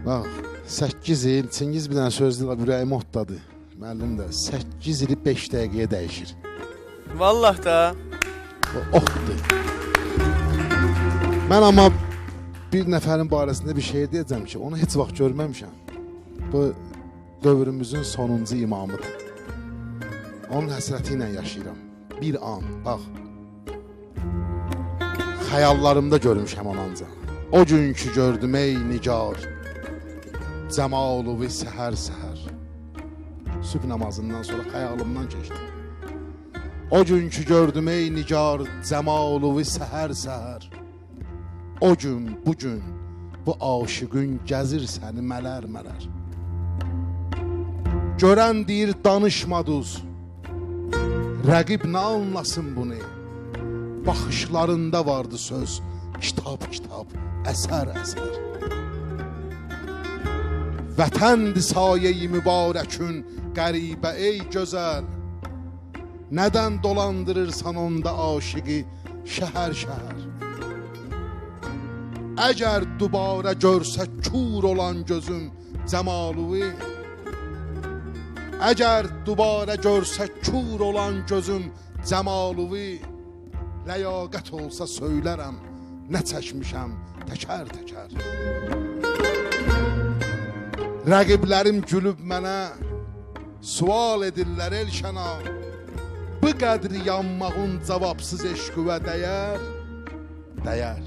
Bax, 8 il, Çingiz bir dənə sözlü ürəyimi otladı. Müəllim də 8 ili 5 dəqiqəyə dəyişir. Vallah da. Otdur. Mən amma bir nəfərin barəsində bir şey deyəcəm ki, onu heç vaxt görməmişəm. Bu dövrümüzün sonuncu imamıdır. Onun həsrəti ilə yaşayıram. Bir an, bax. Xəyallarımda görmüşəm ananca. O günkü gördüm ey nigar, cəmaluvi səhər-səhər. Sübh namazından sonra xəyalımdan keçdim. O günkü gördüm ey nigar, cəmaluvi səhər-səhər. O gün, bugün, bu aşıqın gəzir səni mələr-mələr. Görən deyir danışmadız, rəqib nə anlasın bunu? Baxışlarında vardı söz, kitab-kitab, əsər-əsər. Vətəndi sayeyi mübarəkün qəribə ey gözəl. Nədən dolandırırsan onda aşıqı şəhər-şəhər? Əgər dubarə görsə kur olan gözüm cəmaluvi, əgər dubarə görsə kur olan gözüm cəmaluvi, ləyaqət olsa söylərəm, nə çəkmişəm təkər-təkər. Rəqiblərim gülüb mənə, sual edirlər Elşəna, bu qədri yanmağın cavabsız eşqüvə dəyər, dəyər.